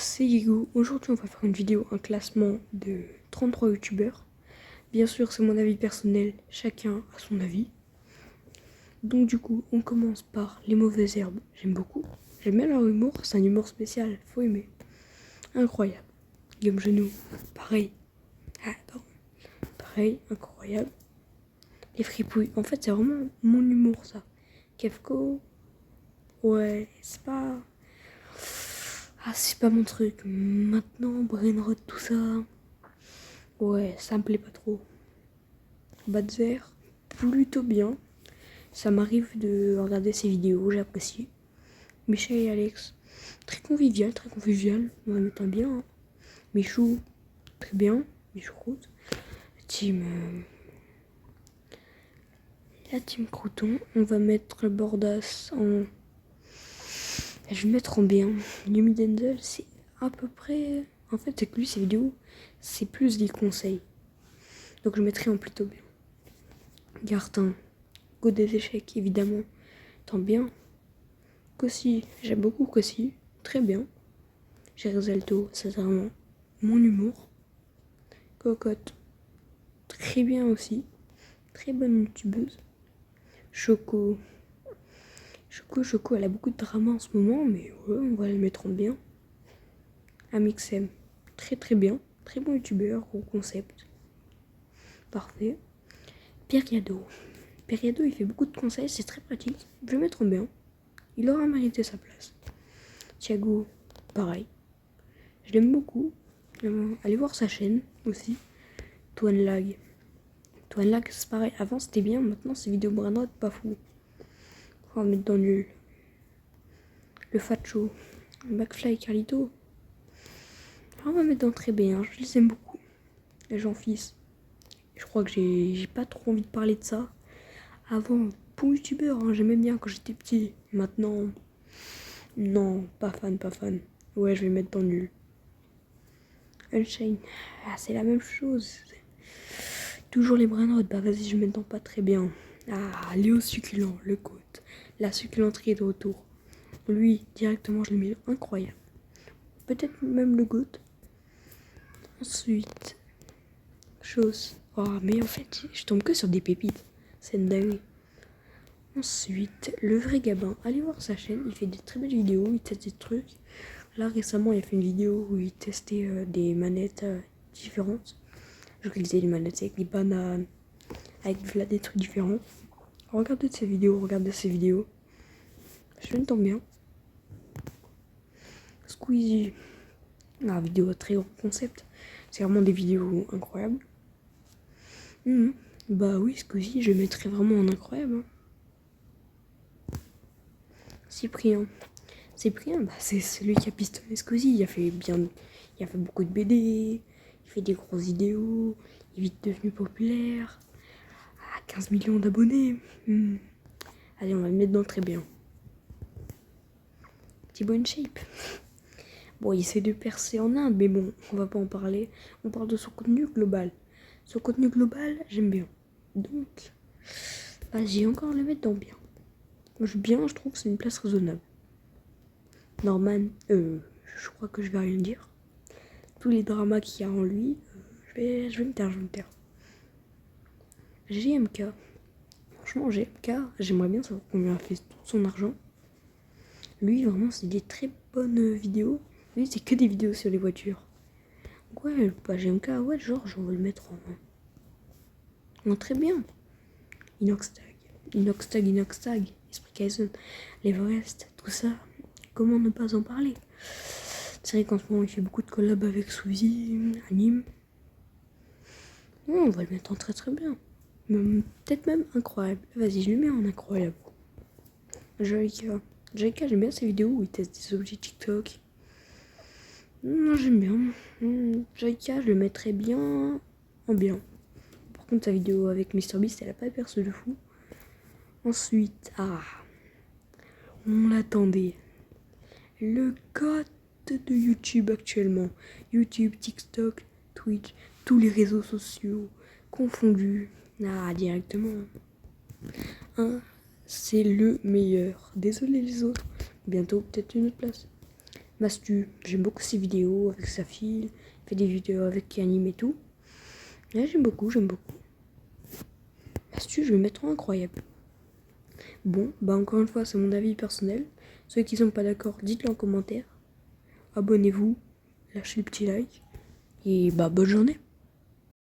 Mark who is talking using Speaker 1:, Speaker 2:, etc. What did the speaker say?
Speaker 1: c'est Hugo. Aujourd'hui, on va faire une vidéo, un classement de 33 youtubeurs. Bien sûr, c'est mon avis personnel, chacun a son avis. Donc du coup, on commence par Les Mauvaises Herbes. J'aime beaucoup. J'aime bien leur humour, c'est un humour spécial, faut aimer. Incroyable. Guillaume Genoux, pareil. Ah, pardon. Pareil, incroyable. Les Fripouilles, en fait, c'est vraiment mon humour, ça. Kefko, ouais, c'est pas... Ah, c'est pas mon truc. Maintenant, Brainrot, tout ça... Ouais, ça me plaît pas trop. Badzer, plutôt bien. Ça m'arrive de regarder ses vidéos, j'apprécie. Michel et Alex, très convivial, très convivial. On va mettre un bien. Hein. Michou, très bien. Michou Croûte. La team Crouton. On va mettre Bordas en... Je vais mettre en bien. Yumi Denzel, c'est à peu près... En fait, c'est que lui, ses vidéos, c'est plus des conseils. Donc je mettrai en plutôt bien. Gartin, Go des échecs, évidemment. Tant bien. Kossi, j'aime beaucoup Kossi. Très bien. Gerzalto, c'est vraiment mon humour. Cocotte, très bien aussi. Très bonne youtubeuse. Choco. Choco, elle a beaucoup de drama en ce moment, mais ouais, on va la mettre en bien. Amixem, très très bien. Très bon youtubeur, gros concept. Parfait. Periado. Periado, il fait beaucoup de conseils, c'est très pratique. Je vais le mettre en bien. Il aura mérité sa place. Thiago, pareil. Je l'aime beaucoup. Allez voir sa chaîne aussi. Twanlag. Twanlag, c'est pareil. Avant, c'était bien. Maintenant, c'est vidéo Brainrot, pas fou. On va mettre dans nul. Le Facho. McFly et Carlito. On va mettre dans très bien. Je les aime beaucoup. Les gens fils. Je crois que j'ai pas trop envie de parler de ça. Avant, bon youtubeur, hein, j'aimais bien quand j'étais petit. Maintenant, non, pas fan. Ouais, je vais mettre dans nul. Unchained. Ah, c'est la même chose. Toujours les Brainrot. Bah vas-y, je vais mettre dans pas très bien. Ah, Léo Succulent, le côte. La succulenterie est de retour. Lui, directement, je le mets incroyable. Peut-être même le GOAT. Ensuite, chose. Oh, mais en fait, je tombe que sur des pépites. C'est une dinguerie. Ensuite, le vrai Gabin. Allez voir sa chaîne. Il fait des très belles vidéos. Il teste des trucs. Là, récemment, il a fait une vidéo où il testait des manettes différentes. Je réalisais les manettes avec des bananes. Avec là, des trucs différents. Regardez ses vidéos. Je m'entends bien. Squeezie. La vidéo très gros concept. C'est vraiment des vidéos incroyables. Bah oui, Squeezie, je le mettrais vraiment en incroyable. Hein. Cyprien, bah, c'est celui qui a pistonné Squeezie. Il a fait beaucoup de BD. Il fait des grosses vidéos. Il est vite devenu populaire. 15 millions d'abonnés. Allez, on va le mettre dans très bien. Thibaut InShape. Bon, il essaie de percer en Inde, mais bon, on va pas en parler. On parle de son contenu global. Son contenu global, j'aime bien. Donc, vas-y, encore le mettre dans bien. Je trouve que c'est une place raisonnable. Norman, je crois que je vais rien dire. Tous les dramas qu'il y a en lui, je vais me taire. GMK. Franchement, GMK, j'aimerais bien savoir combien il a fait tout son argent. Lui, vraiment, c'est des très bonnes vidéos. Lui, c'est que des vidéos sur les voitures. Ouais, pas GMK, ouais, genre, je vais le mettre en très bien. Inoxtag, Esprit Kaizen, l'Everest, tout ça. Comment ne pas en parler? C'est vrai qu'en ce moment, il fait beaucoup de collabs avec Suzy, Anime. Ouais, on va le mettre en très très bien. Peut-être même incroyable. Vas-y, je le mets en incroyable. Joyka, j'aime bien ses vidéos où il teste des objets TikTok. Non, j'aime bien. Joyka, je le mettrais bien en bien. Par contre, sa vidéo avec MrBeast, elle a pas percé de fou. Ensuite, on l'attendait. Le code de YouTube actuellement. YouTube, TikTok, Twitch, tous les réseaux sociaux confondus. Directement. C'est le meilleur. Désolé les autres. Bientôt peut-être une autre place. Mastu, j'aime beaucoup ses vidéos avec sa fille. Il fait des vidéos avec qui anime et tout. Ouais, j'aime beaucoup. Mastu, je vais mettre en incroyable. Bon, bah encore une fois, c'est mon avis personnel. Ceux qui sont pas d'accord, dites-le en commentaire. Abonnez-vous, lâchez le petit like. Et bah bonne journée.